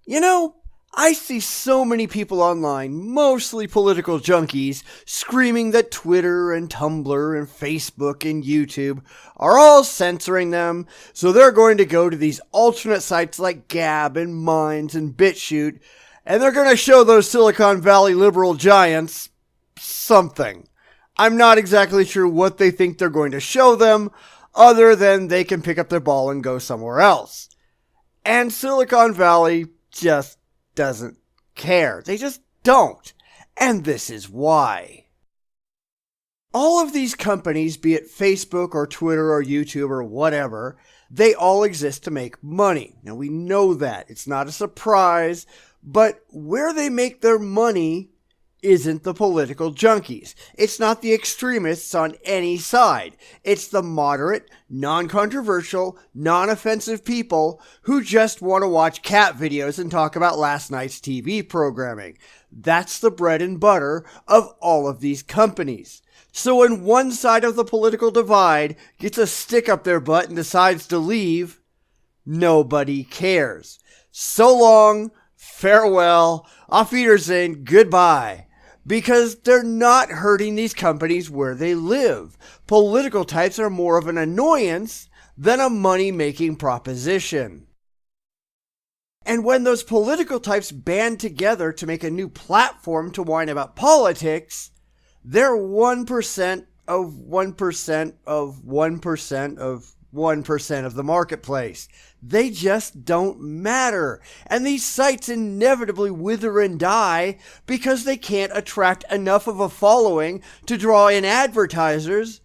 You know, I see so many people online, mostly political junkies, screaming that Twitter and Tumblr and Facebook and YouTube are all censoring them, so they're going to go to these alternate sites like Gab and Minds and BitChute, and they're going to show those Silicon Valley liberal giants something. I'm not exactly sure what they think they're going to show them, other than they can pick up their ball and go somewhere else. And Silicon Valley just doesn't care. They just don't. And this is why. All of these companies, be it Facebook or Twitter or YouTube or whatever, they all exist to make money. Now we know that. It's not a surprise, but where they make their money isn't the political junkies. It's not the extremists on any side. It's the moderate, non-controversial, non-offensive people who just want to watch cat videos and talk about last night's TV programming. That's the bread and butter of all of these companies. So when one side of the political divide gets a stick up their butt and decides to leave, nobody cares. So long, farewell, auf Wiedersehen, goodbye. Because they're not hurting these companies where they live. Political types are more of an annoyance than a money-making proposition. And when those political types band together to make a new platform to whine about politics, they're 1% of 1% of 1% of 1% of the marketplace. They just don't matter. And these sites inevitably wither and die because they can't attract enough of a following to draw in advertisers,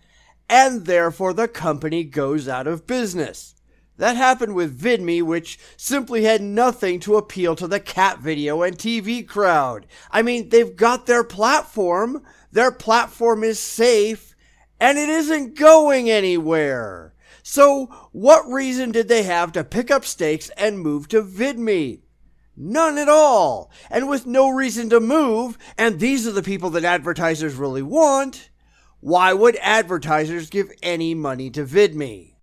and therefore the company goes out of business. That happened with VidMe, which simply had nothing to appeal to the cat video and TV crowd. I mean, they've got their platform is safe, and it isn't going anywhere. So, what reason did they have to pick up stakes and move to VidMe? None at all. And with no reason to move, and these are the people that advertisers really want, why would advertisers give any money to VidMe?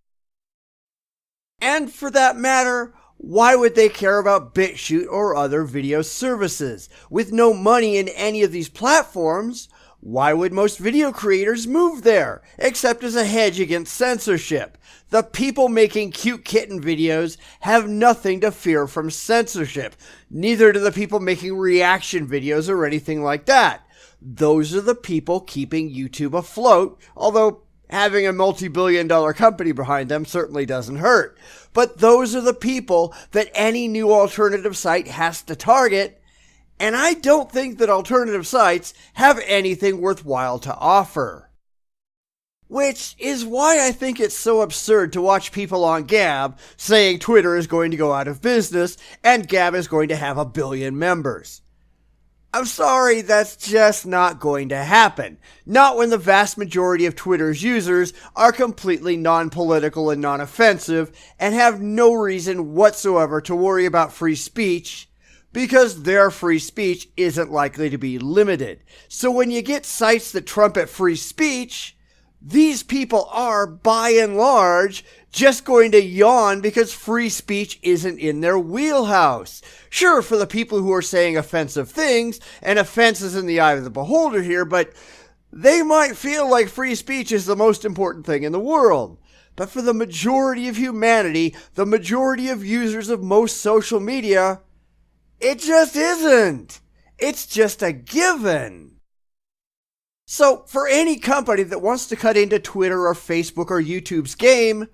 And for that matter, why would they care about BitChute or other video services? With no money in any of these platforms, why would most video creators move there, except as a hedge against censorship? The people making cute kitten videos have nothing to fear from censorship. Neither do the people making reaction videos or anything like that. Those are the people keeping YouTube afloat, although having a multi-billion-dollar company behind them certainly doesn't hurt. But those are the people that any new alternative site has to target, and I don't think that alternative sites have anything worthwhile to offer. Which is why I think it's so absurd to watch people on Gab saying Twitter is going to go out of business and Gab is going to have 1 billion members. I'm sorry, that's just not going to happen. Not when the vast majority of Twitter's users are completely non-political and non-offensive and have no reason whatsoever to worry about free speech, because their free speech isn't likely to be limited. So when you get sites that trumpet free speech, these people are, by and large, just going to yawn because free speech isn't in their wheelhouse. Sure, for the people who are saying offensive things, and offense is in the eye of the beholder here, but they might feel like free speech is the most important thing in the world. But for the majority of humanity, the majority of users of most social media, it just isn't. It's just a given. So, for any company that wants to cut into Twitter or Facebook or YouTube's game,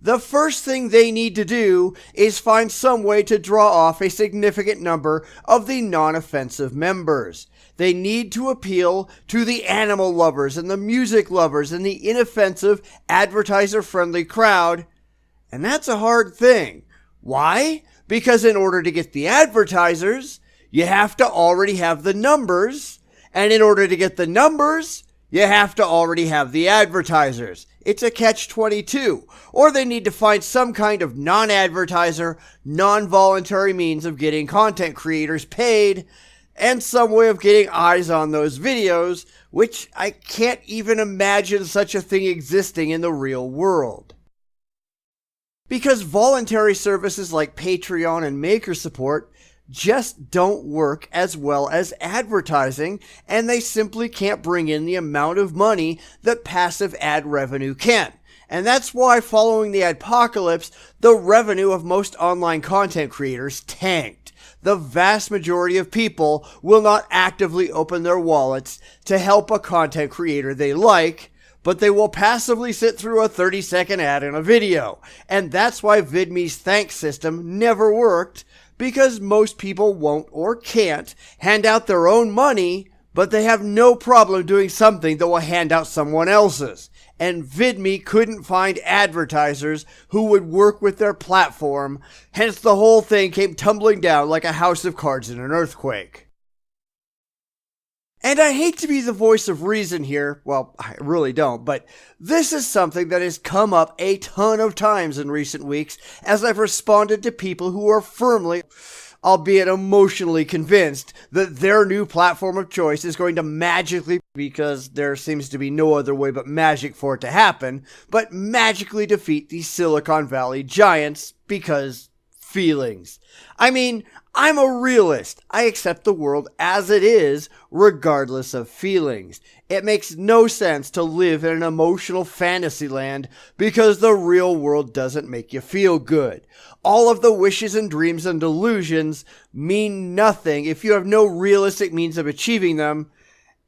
the first thing they need to do is find some way to draw off a significant number of the non-offensive members. They need to appeal to the animal lovers and the music lovers and the inoffensive, advertiser-friendly crowd, and that's a hard thing. Why? Because in order to get the advertisers, you have to already have the numbers, and in order to get the numbers, you have to already have the advertisers. It's a catch-22. Or they need to find some kind of non-advertiser, non-voluntary means of getting content creators paid, and some way of getting eyes on those videos, which I can't even imagine such a thing existing in the real world. Because voluntary services like Patreon and Maker Support just don't work as well as advertising, and they simply can't bring in the amount of money that passive ad revenue can. And that's why following the adpocalypse, the revenue of most online content creators tanked. The vast majority of people will not actively open their wallets to help a content creator they like, but they will passively sit through a 30-second ad in a video. And that's why VidMe's thanks system never worked, because most people won't or can't hand out their own money, but they have no problem doing something that will hand out someone else's. And VidMe couldn't find advertisers who would work with their platform, hence the whole thing came tumbling down like a house of cards in an earthquake. And I hate to be the voice of reason here, well, I really don't, but this is something that has come up a ton of times in recent weeks as I've responded to people who are firmly, albeit emotionally, convinced that their new platform of choice is going to magically, because there seems to be no other way but magic for it to happen, but magically defeat the Silicon Valley giants because feelings. I mean, I'm a realist. I accept the world as it is, regardless of feelings. It makes no sense to live in an emotional fantasy land because the real world doesn't make you feel good. All of the wishes and dreams and delusions mean nothing if you have no realistic means of achieving them,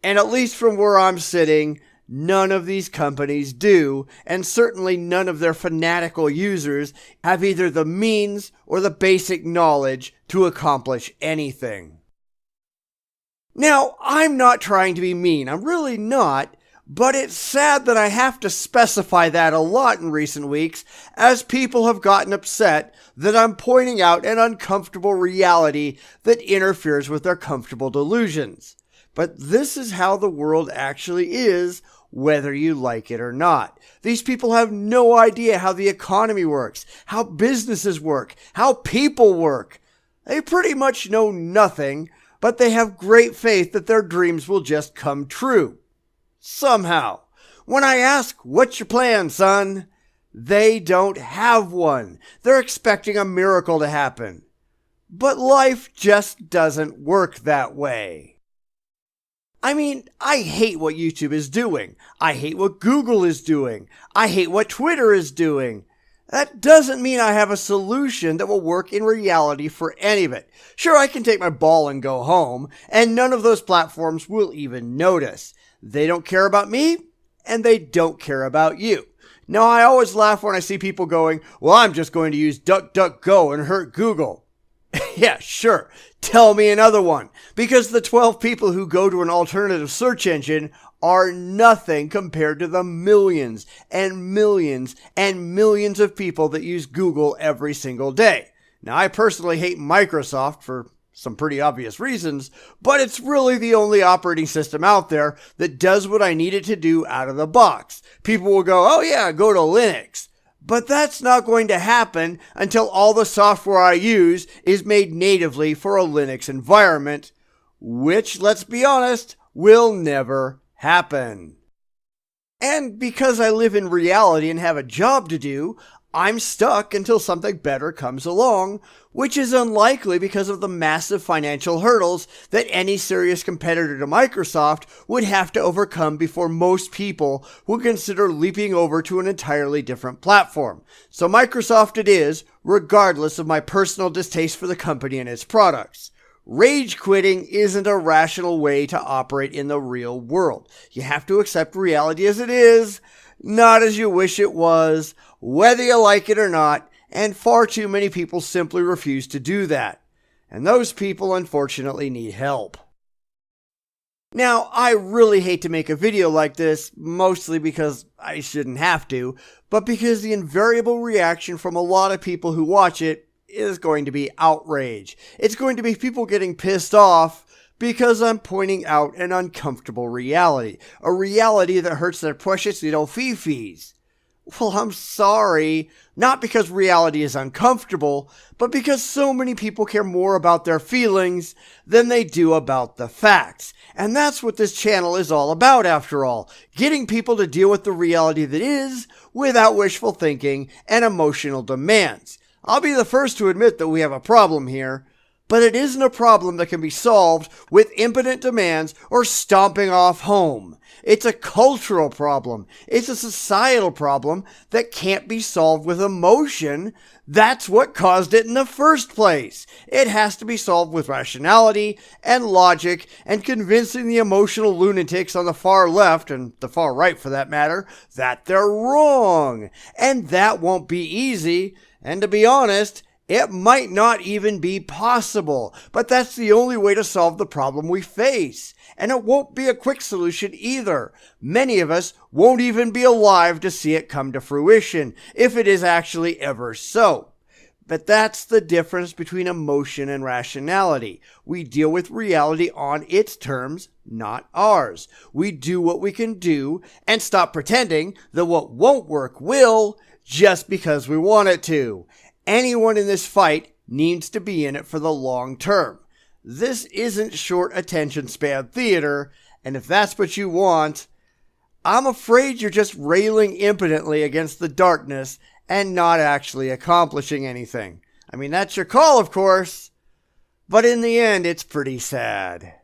and at least from where I'm sitting, none of these companies do, and certainly none of their fanatical users have either the means or the basic knowledge to accomplish anything. Now, I'm not trying to be mean, I'm really not, but it's sad that I have to specify that a lot in recent weeks, as people have gotten upset that I'm pointing out an uncomfortable reality that interferes with their comfortable delusions. But this is how the world actually is, whether you like it or not. These people have no idea how the economy works, how businesses work, how people work. They pretty much know nothing, but they have great faith that their dreams will just come true. Somehow. When I ask, "What's your plan, son?" they don't have one. They're expecting a miracle to happen. But life just doesn't work that way. I mean, I hate what YouTube is doing. I hate what Google is doing. I hate what Twitter is doing. That doesn't mean I have a solution that will work in reality for any of it. Sure, I can take my ball and go home, and none of those platforms will even notice. They don't care about me, and they don't care about you. Now, I always laugh when I see people going, "Well, I'm just going to use DuckDuckGo and hurt Google." Yeah, sure. Tell me another one. Because the 12 people who go to an alternative search engine are nothing compared to the millions and millions and millions of people that use Google every single day. Now, I personally hate Microsoft for some pretty obvious reasons, but it's really the only operating system out there that does what I need it to do out of the box. People will go, "Oh yeah, go to Linux." But that's not going to happen until all the software I use is made natively for a Linux environment, which, let's be honest, will never happen. And because I live in reality and have a job to do, I'm stuck until something better comes along, which is unlikely because of the massive financial hurdles that any serious competitor to Microsoft would have to overcome before most people would consider leaping over to an entirely different platform. So Microsoft it is, regardless of my personal distaste for the company and its products. Rage quitting isn't a rational way to operate in the real world. You have to accept reality as it is, not as you wish it was, whether you like it or not, and far too many people simply refuse to do that. And those people, unfortunately, need help. Now, I really hate to make a video like this, mostly because I shouldn't have to, but because the invariable reaction from a lot of people who watch it is going to be outrage. It's going to be people getting pissed off because I'm pointing out an uncomfortable reality. A reality that hurts their precious little fifis. Well, I'm sorry. Not because reality is uncomfortable, but because so many people care more about their feelings than they do about the facts. And that's what this channel is all about, after all. Getting people to deal with the reality that is, without wishful thinking and emotional demands. I'll be the first to admit that we have a problem here, But it isn't a problem that can be solved with impotent demands or stomping off home. It's a cultural problem. It's a societal problem that can't be solved with emotion. That's what caused it in the first place. It has to be solved with rationality and logic and convincing the emotional lunatics on the far left, and the far right for that matter, that they're wrong. And that won't be easy. And to be honest, it might not even be possible, but that's the only way to solve the problem we face. And it won't be a quick solution either. Many of us won't even be alive to see it come to fruition, if it is actually ever so. But that's the difference between emotion and rationality. We deal with reality on its terms, not ours. We do what we can do and stop pretending that what won't work will just because we want it to. Anyone in this fight needs to be in it for the long term. This isn't short attention span theater, and if that's what you want, I'm afraid you're just railing impotently against the darkness and not actually accomplishing anything. I mean, that's your call, of course, but in the end, it's pretty sad.